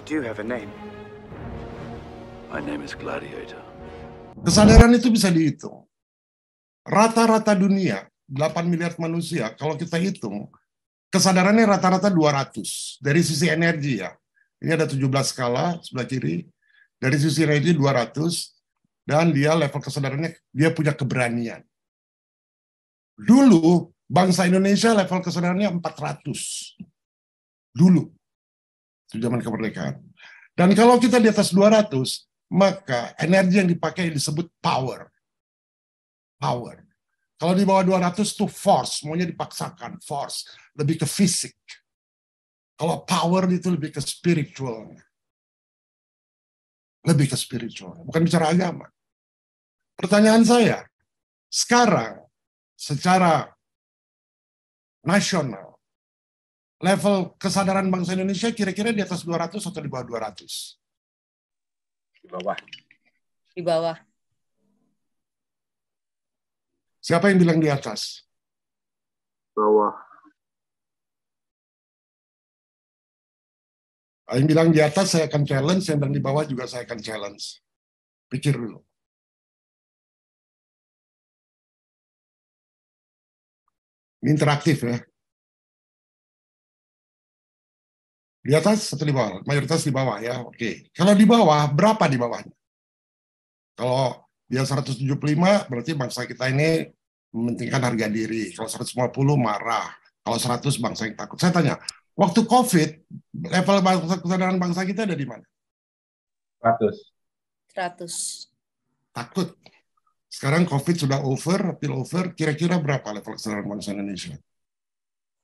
do have a name. My name is Gladiator. Kesadaran itu bisa dihitung. Rata-rata dunia, 8 miliar manusia, kalau kita hitung, kesadarannya rata-rata 200. Dari sisi energi ya. Ini ada 17 skala sebelah kiri. Dari sisi energi 200. Dan dia level kesadarannya, dia punya keberanian. Dulu, bangsa Indonesia level kesadarannya 400. Dulu. Itu zaman kemerdekaan. Dan kalau kita di atas 200, maka energi yang dipakai disebut power. Power. Kalau di bawah 200 itu force, maunya dipaksakan, force. Lebih ke fisik. Kalau power itu lebih ke spiritual. Lebih ke spiritual, bukan bicara agama. Pertanyaan saya, sekarang secara nasional, level kesadaran bangsa Indonesia kira-kira di atas 200 atau di bawah 200? Di bawah. Di bawah. Siapa yang bilang di atas? Bawah. Yang bilang di atas saya akan challenge, yang bilang di bawah juga saya akan challenge. Pikir dulu. Ini interaktif ya. Di atas atau di bawah? Mayoritas di bawah ya, oke. Kalau di bawah, berapa di bawahnya? Kalau dia 175, berarti bangsa kita ini mementingkan harga diri. Kalau 150 marah. Kalau 100 bangsa yang takut. Saya tanya, waktu COVID, level kesadaran bangsa kita ada di mana? 100. Takut. Sekarang COVID sudah over, pill over, kira-kira berapa level kesadaran bangsa Indonesia?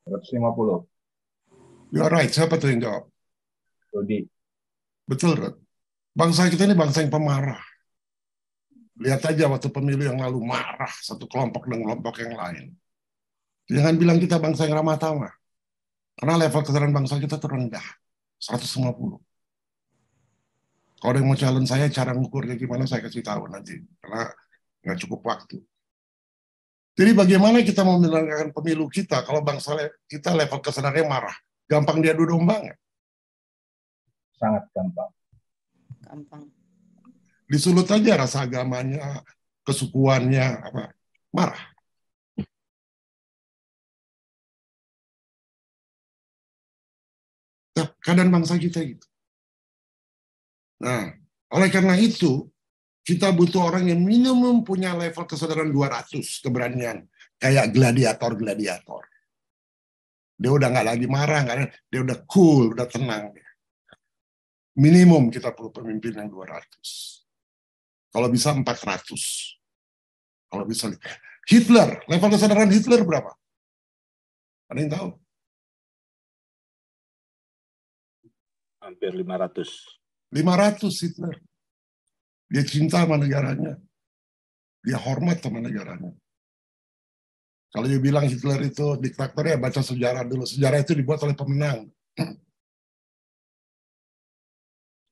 150. You are right, siapa tuh yang jawab? Rudi. Betul, Rod. Bangsa kita ini bangsa yang pemarah. Lihat aja waktu pemilu yang lalu marah satu kelompok dengan kelompok yang lain. Jangan bilang kita bangsa yang ramah tamah. Karena level kesadaran bangsa kita terendah. 150. Kalau ada yang mau challenge saya, cara ngukurnya gimana saya kasih tahu nanti. Karena nggak cukup waktu. Jadi bagaimana kita mau menyelenggarakan pemilu kita kalau bangsa kita level kesadarannya marah? Gampang diadu domba nggak? Sangat gampang. Gampang. Disulut aja rasa agamanya, kesukuannya, apa marah. Nah, keadaan bangsa kita gitu. Nah, oleh karena itu, kita butuh orang yang minimum punya level kesadaran 200 keberanian. Kayak gladiator-gladiator. Dia udah nggak lagi marah, dia udah cool, udah tenang. Minimum kita perlu pemimpin yang 200. Kalau bisa 400. Kalau bisa. Hitler, level kesadaran Hitler berapa? Ada yang tahu? Hampir 500. 500 Hitler. Dia cinta sama negaranya. Dia hormat sama negaranya. Kalau dia bilang Hitler itu diktator, ya baca sejarah dulu. Sejarah itu dibuat oleh pemenang.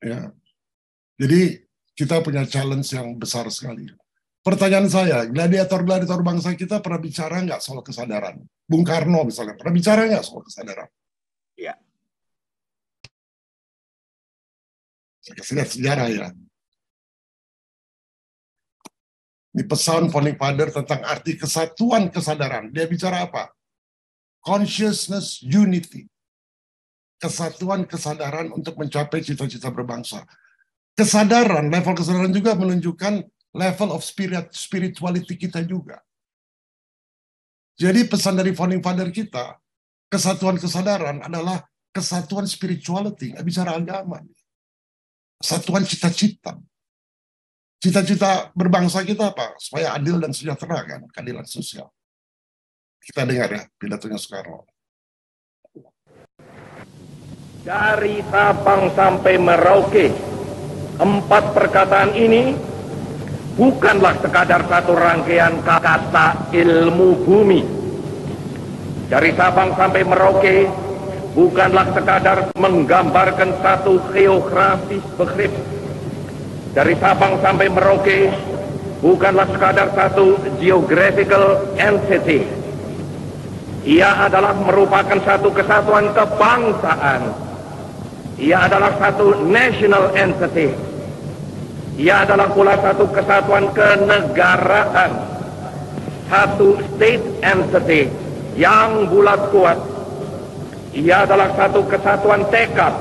Ya. Jadi kita punya challenge yang besar sekali. Pertanyaan saya, gladiator-gladiator bangsa kita pernah bicara nggak soal kesadaran? Bung Karno misalnya, pernah bicara nggak soal kesadaran? Iya. Saya kasih lihat sejarah ya. Ini pesan Founding Father tentang arti kesatuan kesadaran. Dia bicara apa? Consciousness unity. Kesatuan kesadaran untuk mencapai cita-cita berbangsa. Kesadaran, level kesadaran juga menunjukkan level of spirituality kita juga. Jadi pesan dari Founding Father kita, kesatuan kesadaran adalah kesatuan spirituality, nggak bicara agama. Kesatuan cita-cita. Cita-cita berbangsa kita apa? Supaya adil dan sejahtera kan, keadilan sosial. Kita dengar ya pidatonya Soekarno. Dari Sabang sampai Merauke, 4 perkataan ini bukanlah sekadar satu rangkaian kata ilmu bumi. Dari Sabang sampai Merauke bukanlah sekadar menggambarkan satu geografis begrip. Dari Sabang sampai Merauke bukanlah sekadar satu geographical entity. Ia adalah merupakan satu kesatuan kebangsaan Ia adalah satu national entity. Ia adalah pula satu kesatuan kenegaraan, satu state entity yang bulat kuat. Ia adalah satu kesatuan tekad,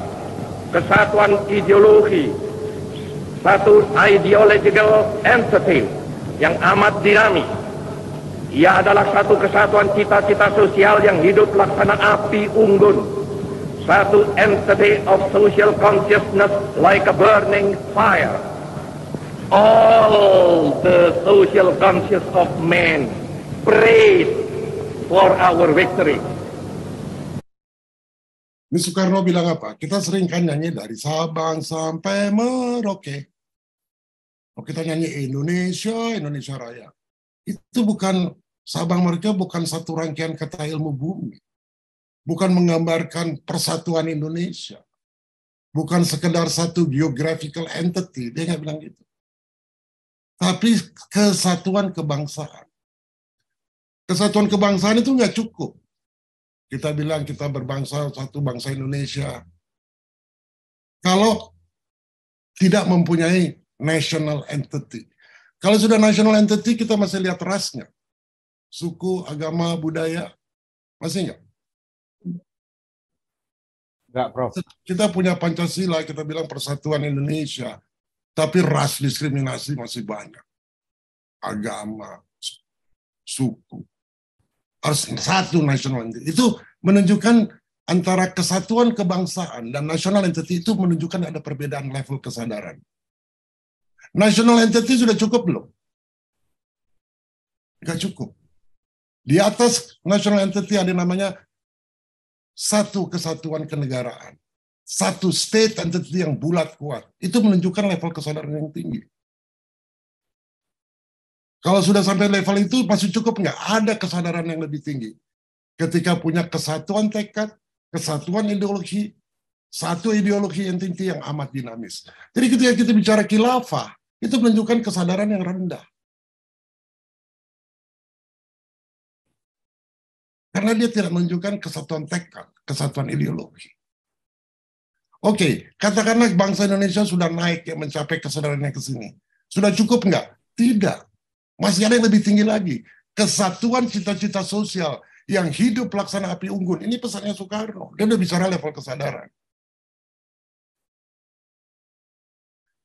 kesatuan ideologi, satu ideological entity yang amat dinamis. Ia adalah satu kesatuan cita-cita sosial yang hidup laksana api unggun, satu entity of social consciousness like a burning fire. All the social conscious of men praise for our victory. Ini Soekarno bilang apa? Kita sering kan nyanyi dari Sabang sampai Merauke. Oh, kita nyanyi Indonesia, Indonesia Raya. Itu bukan, Sabang Merauke bukan satu rangkaian kata ilmu bumi. Bukan menggambarkan persatuan Indonesia. Bukan sekedar satu geographical entity. Dia nggak bilang gitu. Tapi kesatuan kebangsaan. Kesatuan kebangsaan itu nggak cukup. Kita bilang kita berbangsa, satu bangsa Indonesia. Kalau tidak mempunyai national entity. Kalau sudah national entity, kita masih lihat rasnya. Suku, agama, budaya. Masih nggak? Enggak, Prof. Kita punya Pancasila, kita bilang persatuan Indonesia. Tapi ras diskriminasi masih banyak. Agama, suku. Harus satu national entity. Itu menunjukkan antara kesatuan kebangsaan dan national entity itu menunjukkan ada perbedaan level kesadaran. National entity sudah cukup belum? Nggak cukup. Di atas national entity ada namanya satu kesatuan kenegaraan. Satu state entity yang bulat kuat. Itu menunjukkan level kesadaran yang tinggi. Kalau sudah sampai level itu masih cukup nggak? Ada kesadaran yang lebih tinggi. Ketika punya kesatuan tekad, kesatuan ideologi, satu ideologi entity yang amat dinamis. Jadi ketika kita bicara khilafah, itu menunjukkan kesadaran yang rendah. Karena dia tidak menunjukkan kesatuan tekad, kesatuan ideologi. Oke, katakanlah bangsa Indonesia sudah naik ya, mencapai kesadarannya ke sini. Sudah cukup nggak? Tidak. Masih ada yang lebih tinggi lagi. Kesatuan cita-cita sosial yang hidup laksana api unggun. Ini pesannya Soekarno. Dia udah bicara level kesadaran.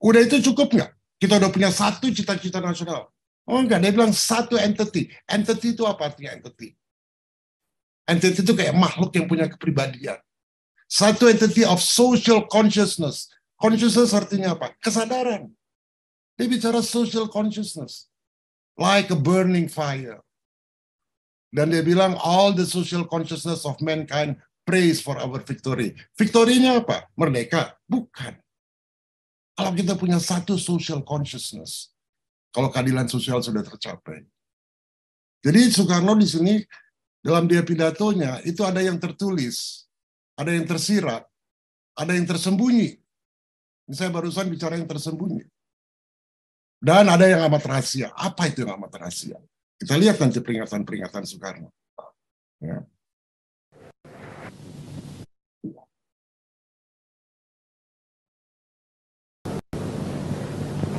Udah itu cukup nggak? Kita udah punya satu cita-cita nasional. Oh enggak, dia bilang satu entity. Entity itu apa artinya entity? Entity itu kayak makhluk yang punya kepribadian. Satu entity of social consciousness. Consciousness artinya apa? Kesadaran. Dia bicara social consciousness. Like a burning fire. Dan dia bilang, all the social consciousness of mankind praise for our victory. Victory-nya apa? Merdeka? Bukan. Kalau kita punya satu social consciousness, kalau keadilan sosial sudah tercapai. Jadi Soekarno di sini, dalam dia pidatonya, itu ada yang tertulis, ada yang tersirat, ada yang tersembunyi. Ini saya barusan bicara yang tersembunyi. Dan ada yang amat rahasia. Apa itu yang amat rahasia? Kita lihat nanti peringatan-peringatan Soekarno. Ya.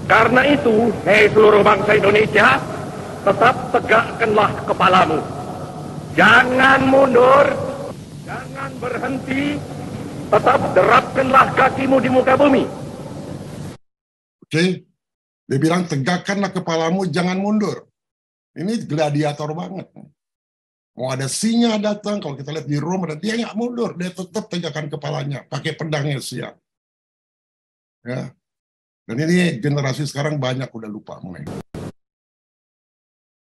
Karena itu, hei seluruh bangsa Indonesia, tetap tegakkanlah kepalamu. Jangan mundur, jangan berhenti, tetap derapkanlah kakimu di muka bumi. Oke, dia bilang tegakkanlah kepalamu, jangan mundur. Ini gladiator banget. Mau ada singa datang, kalau kita lihat di Roma, dia nggak mundur, dia tetap tegakkan kepalanya, pakai pedangnya siap. Ya. Dan ini generasi sekarang banyak udah lupa mulai.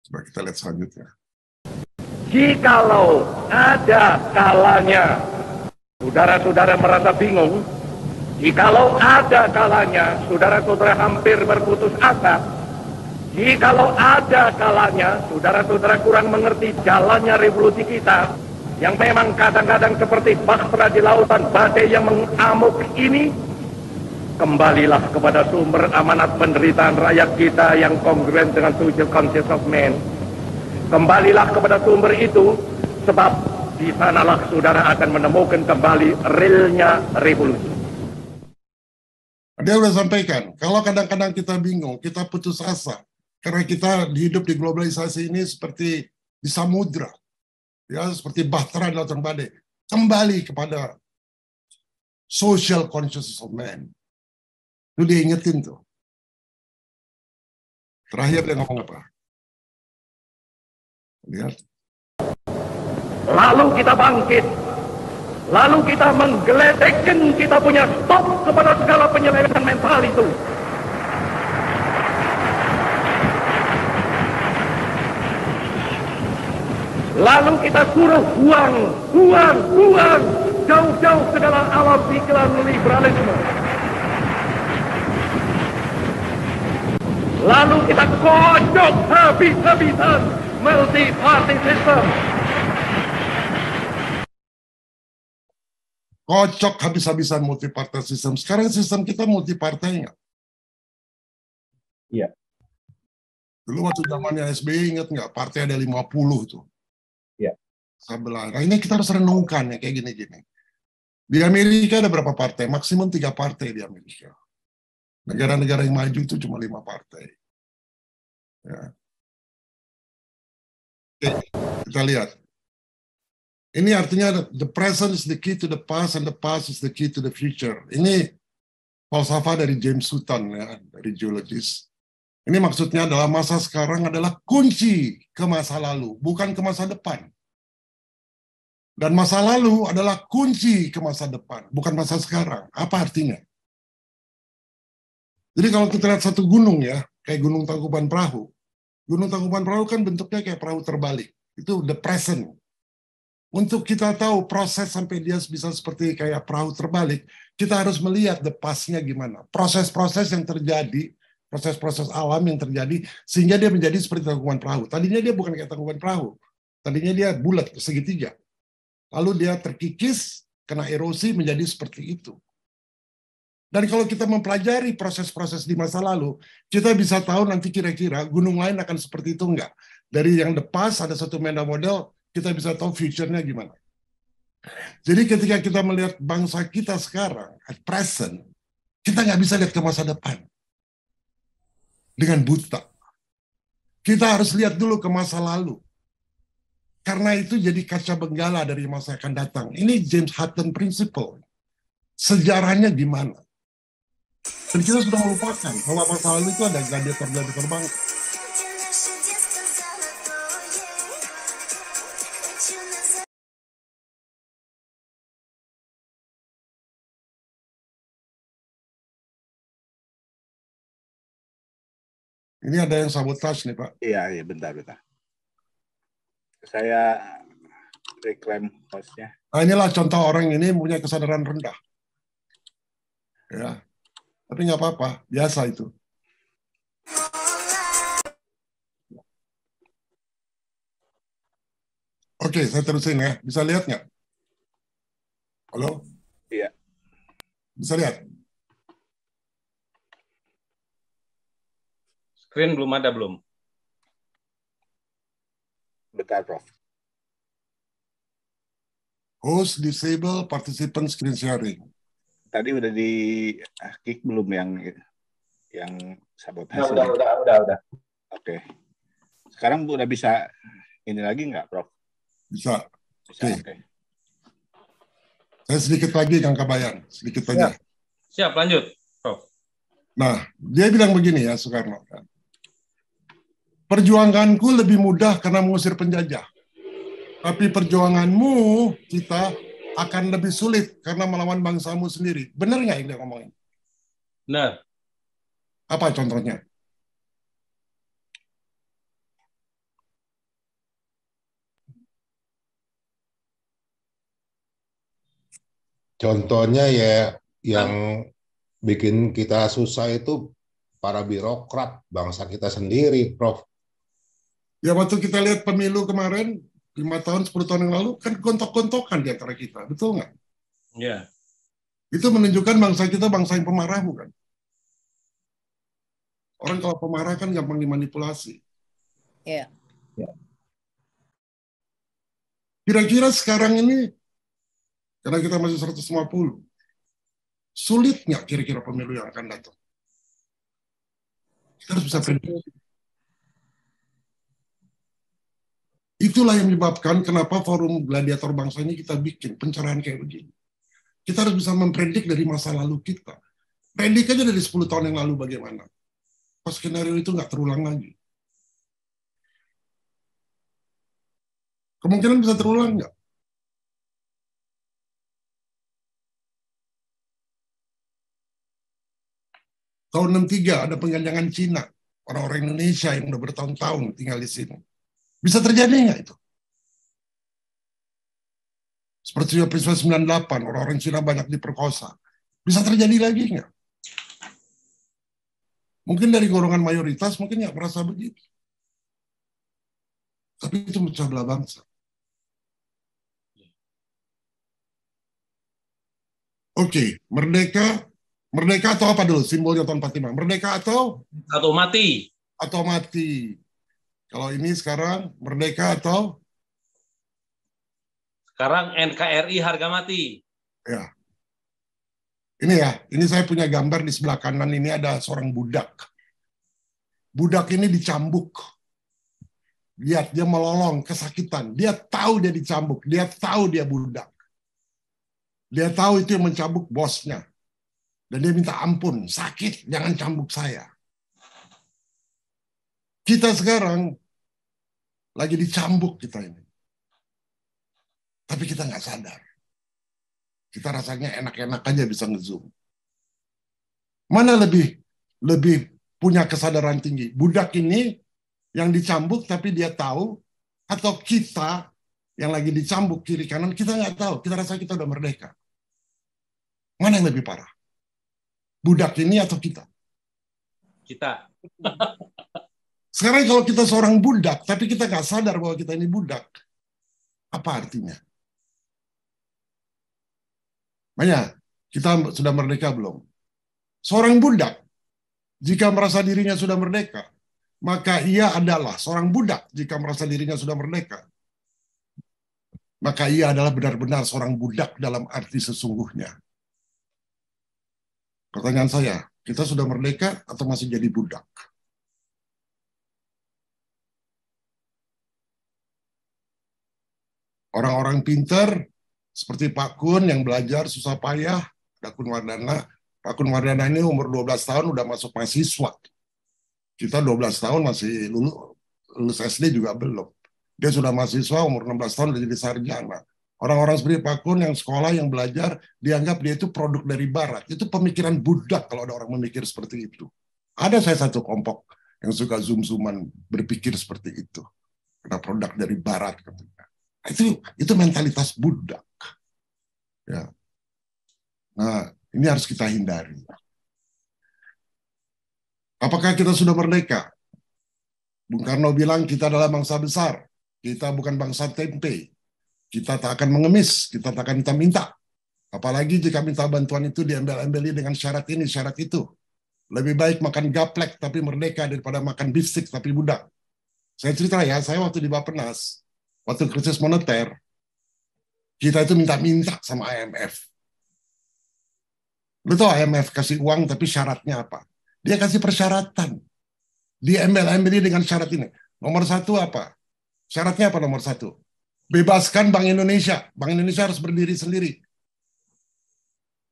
Coba kita lihat selanjutnya. Jikalau ada kalanya saudara-saudara merasa bingung, jikalau ada kalanya saudara-saudara hampir berputus asa, jikalau ada kalanya saudara-saudara kurang mengerti jalannya revolusi kita, yang memang kadang-kadang seperti bahtera di lautan badai yang mengamuk ini, kembalilah kepada sumber amanat penderitaan rakyat kita yang kongruen dengan social conscience of man. Kembalilah kepada sumber itu, sebab di sanalah saudara akan menemukan kembali realnya revolusi. Dia udah sampaikan, kalau kadang-kadang kita bingung, kita putus asa, karena kita hidup di globalisasi ini seperti di samudra, ya seperti bahtera di lautan badai. Kembali kepada social consciousness of man. Itu dia ingetin tuh. Terakhir dia ngomong apa? Lihat. Lalu kita bangkit. Lalu kita menggeledekan kita punya stop kepada segala penyelewengan mental itu. Lalu kita suruh buang jauh-jauh ke dalam alam pikiran liberalisme. Lalu kita kocok habis-habisan multi-party system. Kocok habis-habisan multi-partai sistem. Sekarang sistem kita multi-partai nggak? Iya. Dulu waktu zamannya SBY ingat nggak? Partai ada 50 tuh. Iya. Sebelah. Nah, ini kita harus renungkan ya kayak gini-gini. Di Amerika ada berapa partai? Maksimum 3 partai di Amerika. Negara-negara yang maju itu cuma 5 partai. Ya. Oke, kita lihat. Ini artinya the present is the key to the past and the past is the key to the future. Ini falsafah dari James Hutton ya, dari geologis. Ini maksudnya adalah masa sekarang adalah kunci ke masa lalu, bukan ke masa depan. Dan masa lalu adalah kunci ke masa depan, bukan masa sekarang. Apa artinya? Jadi kalau kita lihat satu gunung ya, kayak Gunung Tangkuban Perahu. Gunung Tangkuban Perahu kan bentuknya kayak perahu terbalik. Itu the present. Untuk kita tahu proses sampai dia bisa seperti kayak perahu terbalik, kita harus melihat the past-nya gimana. Proses-proses yang terjadi, proses-proses alam yang terjadi, sehingga dia menjadi seperti tangkuban perahu. Tadinya dia bukan kayak tangkuban perahu. Tadinya dia bulat, segitiga. Lalu dia terkikis, kena erosi, menjadi seperti itu. Dan kalau kita mempelajari proses-proses di masa lalu, kita bisa tahu nanti kira-kira gunung lain akan seperti itu enggak. Dari yang the past, ada satu meta model, kita bisa tahu future-nya gimana. Jadi ketika kita melihat bangsa kita sekarang, at present, kita nggak bisa lihat ke masa depan. Dengan buta. Kita harus lihat dulu ke masa lalu. Karena itu jadi kaca benggala dari masa akan datang. Ini James Hutton Principle. Sejarahnya gimana? Dan kita sudah melupakan bahwa masa lalu itu ada gladiator-gladiator bangsa. Ini ada yang sabotage nih, Pak. Iya, bentar. Saya reclaim hostnya. Nah, inilah contoh orang ini punya kesadaran rendah. Ya. Tapi nggak apa-apa, biasa itu. Oke, saya terusin ya. Bisa lihat nggak? Halo? Iya. Bisa lihat? Screen belum ada, belum? Bentar, Prof. Host disable participant screen sharing. Tadi udah di kick belum yang sabotase? Udah. Oke. Sekarang udah bisa ini lagi nggak, Prof? Bisa. Bisa, Oke. oke. Saya sedikit lagi, Kang Kabayan. Sedikit aja. Siap, lanjut, Prof. Nah, dia bilang begini ya, Soekarno. Perjuanganku lebih mudah karena mengusir penjajah. Tapi perjuanganmu, kita, akan lebih sulit karena melawan bangsamu sendiri. Benar nggak yang dia ngomongin? Benar. Apa contohnya? Contohnya ya yang bikin kita susah itu para birokrat bangsa kita sendiri, Prof. Ya waktu kita lihat pemilu kemarin, 5 tahun, 10 tahun yang lalu, kan gontok-gontokan di antara kita. Betul nggak? Iya. Itu menunjukkan bangsa kita bangsa yang pemarah, bukan? Orang kalau pemarah kan gampang dimanipulasi. Iya. Kira-kira sekarang ini, karena kita masih 150, Sulit nggak kira-kira pemilu yang akan datang? Kita harus bisa prediksi. Itulah yang menyebabkan kenapa forum gladiator bangsa ini kita bikin pencerahan kayak begini. Kita harus bisa mempredik dari masa lalu kita. Predik aja dari 10 tahun yang lalu bagaimana. Pas skenario itu nggak terulang lagi. Kemungkinan bisa terulang nggak? Tahun 63 ada pengganjangan Cina. Orang-orang Indonesia yang udah bertahun-tahun tinggal di sini. Bisa terjadi nggak itu? Seperti peristiwa 98, orang-orang Cina banyak diperkosa. Bisa terjadi lagi nggak? Mungkin dari golongan mayoritas, mungkin nggak merasa begitu. Tapi itu memecah belah bangsa. Oke, merdeka. Merdeka atau apa dulu simbolnya tahun 45? Merdeka atau? Atau mati. Atau mati. Kalau ini sekarang merdeka atau? Sekarang NKRI harga mati. Ya. Ini ya, ini saya punya gambar di sebelah kanan ini ada seorang budak. Budak ini dicambuk. Lihat, dia melolong, kesakitan. Dia tahu dia dicambuk, dia tahu dia budak. Dia tahu itu yang mencambuk bosnya. Dan dia minta ampun, sakit, jangan cambuk saya. Kita sekarang lagi dicambuk kita ini. Tapi kita nggak sadar. Kita rasanya enak-enak aja bisa ngezoom. Mana lebih punya kesadaran tinggi? Budak ini yang dicambuk tapi dia tahu, atau kita yang lagi dicambuk kiri kanan kita nggak tahu. Kita rasa kita udah merdeka. Mana yang lebih parah? Budak ini atau kita? Kita. Sekarang kalau kita seorang budak tapi kita nggak sadar bahwa kita ini budak, apa artinya? Makanya, kita sudah merdeka belum? Seorang budak, jika merasa dirinya sudah merdeka, maka ia adalah seorang budak jika merasa dirinya sudah merdeka. Maka ia adalah benar-benar seorang budak dalam arti sesungguhnya. Pertanyaan saya, kita sudah merdeka atau masih jadi budak? Orang-orang pintar, seperti Pak Kun yang belajar susah payah, ada Kun Wardana. Pak Kun Wardana ini umur 12 tahun udah masuk mahasiswa. Kita 12 tahun masih lulus SD juga belum. Dia sudah mahasiswa, umur 16 tahun udah jadi sarjana. Orang-orang seperti Pak Kun yang sekolah, yang belajar, dianggap dia itu produk dari Barat. Itu pemikiran budak kalau ada orang memikir seperti itu. Ada saya satu kelompok yang suka zoom-zooman berpikir seperti itu. Karena produk dari Barat. Itu mentalitas budak. Ya. Nah, ini harus kita hindari. Apakah kita sudah merdeka? Bung Karno bilang kita adalah bangsa besar. Kita bukan bangsa tempe. Kita tak akan mengemis, kita tak akan minta. Apalagi jika minta bantuan itu diambil-ambil dengan syarat ini, syarat itu. Lebih baik makan gaplek tapi merdeka daripada makan beef stick tapi budak. Saya cerita ya, saya waktu di Bappenas, waktu krisis moneter, kita itu minta-minta sama IMF. Lu tahu IMF kasih uang tapi syaratnya apa? Dia kasih persyaratan. Dia ambil dengan syarat ini. Nomor satu apa? Syaratnya apa nomor satu? Bebaskan Bank Indonesia. Bank Indonesia harus berdiri sendiri.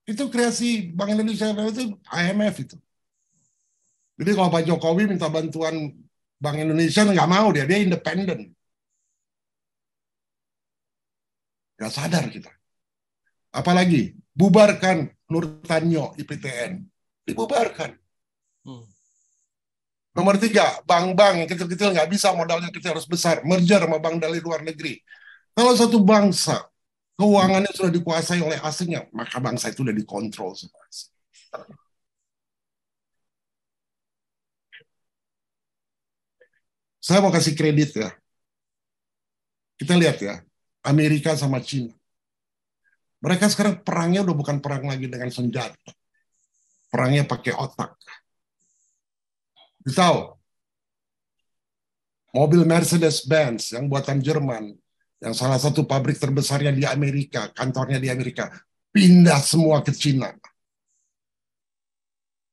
Itu kreasi Bank Indonesia, itu IMF itu. Jadi kalau Pak Jokowi minta bantuan Bank Indonesia, nggak mau dia independen. Nggak sadar kita. Apalagi bubarkan Nurtanio IPTN. Dibubarkan. Nomor 3, bank-bank yang kecil-kecil nggak bisa, modalnya kecil harus besar. Merger sama bank dari luar negeri. Kalau satu bangsa keuangannya sudah dikuasai oleh asingnya, maka bangsa itu sudah dikontrol sama asing. Saya mau kasih kredit ya. Kita lihat ya, Amerika sama Cina. Mereka sekarang perangnya udah bukan perang lagi dengan senjata. Perangnya pakai otak. Kita tahu, mobil Mercedes-Benz yang buatan Jerman, yang salah satu pabrik terbesarnya di Amerika, kantornya di Amerika, pindah semua ke Cina.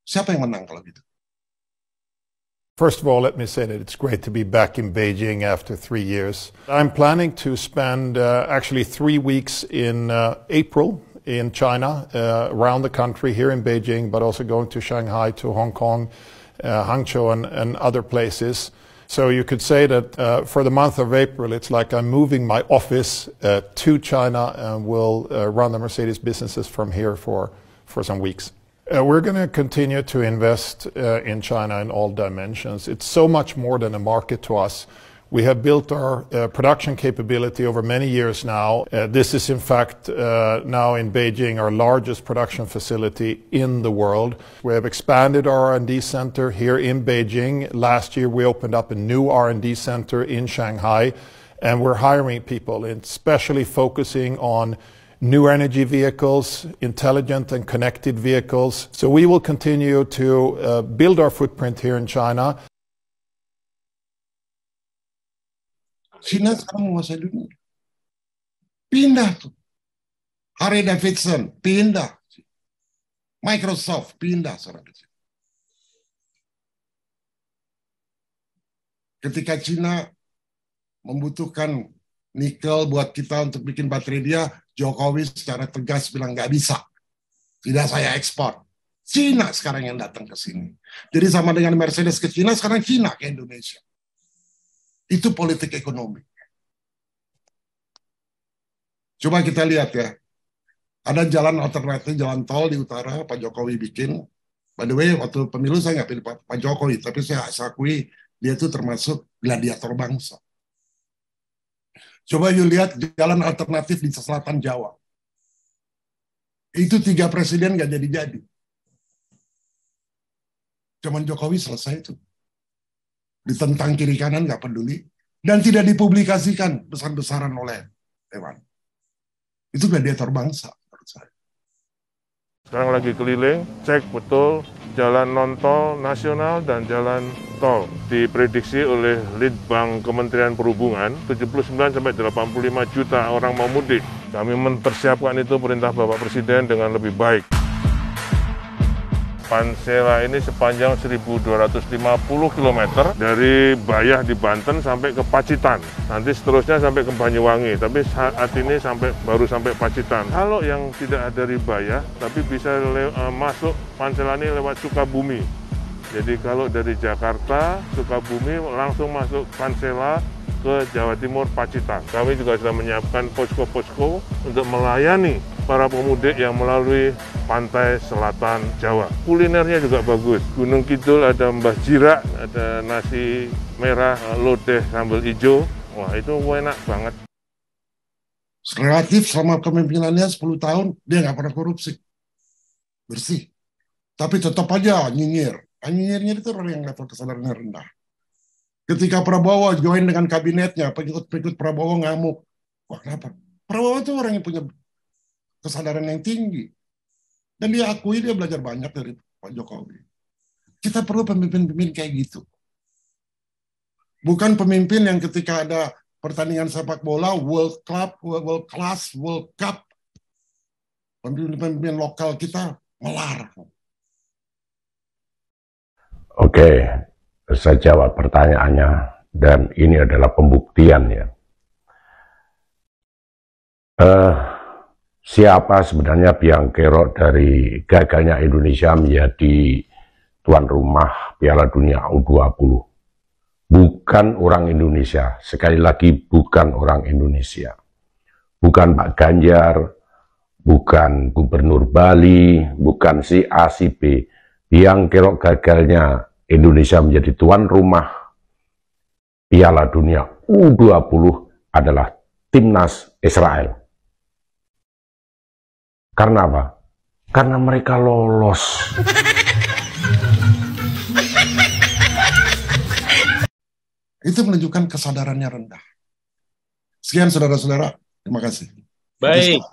Siapa yang menang kalau gitu? First of all, let me say that it's great to be back in Beijing after 3 years. I'm planning to spend actually 3 weeks in April in China, around the country here in Beijing, but also going to Shanghai, to Hong Kong, Hangzhou, and other places. So you could say that for the month of April, it's like I'm moving my office to China and will run the Mercedes businesses from here for some weeks. We're going to continue to invest in China in all dimensions. It's so much more than a market to us. We have built our production capability over many years now. This is in fact now in Beijing our largest production facility in the world. We have expanded our R&D center here in Beijing. Last year we opened up a new R&D center in Shanghai, and we're hiring people, especially focusing on new energy vehicles, intelligent and connected vehicles. So we will continue to build our footprint here in China. Cina sekarang menguasai dunia. Pindah tuh. Harley Davidson, pindah. Microsoft, pindah sekarang ke sini. Ketika Cina membutuhkan nikel buat kita untuk bikin baterai dia, Jokowi secara tegas bilang nggak bisa. Tidak saya ekspor. Cina sekarang yang datang ke sini. Jadi sama dengan Mercedes ke Cina, sekarang Cina ke Indonesia. Itu politik ekonomi. Coba kita lihat ya. Ada jalan alternatif, jalan tol di utara, Pak Jokowi bikin. By the way, waktu pemilu saya nggak pilih Pak Jokowi, tapi saya akui dia itu termasuk gladiator bangsa. Coba you lihat jalan alternatif di selatan Jawa. Itu 3 presiden nggak jadi-jadi. Zaman Jokowi selesai itu. Ditentang kiri kanan nggak peduli, dan tidak dipublikasikan besar-besaran oleh Dewan. Itu gladiator bangsa menurut saya. Sekarang lagi keliling, cek betul jalan non-tol nasional dan jalan tol. Diprediksi oleh Litbang Kementerian Perhubungan, 79 sampai 85 juta orang mau mudik. Kami mempersiapkan itu perintah Bapak Presiden dengan lebih baik. Pansela ini sepanjang 1.250 km dari Bayah di Banten sampai ke Pacitan. Nanti seterusnya sampai ke Banyuwangi, tapi saat ini baru sampai Pacitan. Kalau yang tidak dari Bayah, tapi bisa masuk Pansela ini lewat Sukabumi. Jadi kalau dari Jakarta, Sukabumi langsung masuk Pansela ke Jawa Timur, Pacitan. Kami juga sudah menyiapkan posko-posko untuk melayani para pemudik yang melalui pantai selatan Jawa. Kulinernya juga bagus. Gunung Kidul ada Mbah Jirak, ada nasi merah, lodeh sambal hijau. Wah, itu enak banget. Relatif selama kepemimpinannya 10 tahun, dia nggak pernah korupsi. Bersih. Tapi tetap aja nyinyir. Nyinyirnya itu orang yang level kesadarannya rendah. Ketika Prabowo join dengan kabinetnya, pengikut Prabowo ngamuk. Wah, kenapa? Prabowo itu orang yang punya kesadaran yang tinggi. Dan dia akui dia belajar banyak dari Pak Jokowi. Kita perlu pemimpin-pemimpin kayak gitu. Bukan pemimpin yang ketika ada pertandingan sepak bola, World Cup, World Class, World Cup, pemimpin-pemimpin lokal kita melarang. Oke, saya jawab pertanyaannya, dan ini adalah pembuktian ya. Siapa sebenarnya biang kerok dari gagalnya Indonesia menjadi tuan rumah Piala Dunia U20? Bukan orang Indonesia, sekali lagi bukan orang Indonesia. Bukan Pak Ganjar, bukan Gubernur Bali, bukan si A, si B. Biang kerok gagalnya Indonesia menjadi tuan rumah Piala Dunia U20 adalah timnas Israel. Karena apa? Karena mereka lolos. Itu menunjukkan kesadarannya rendah. Sekian saudara-saudara, terima kasih. Baik.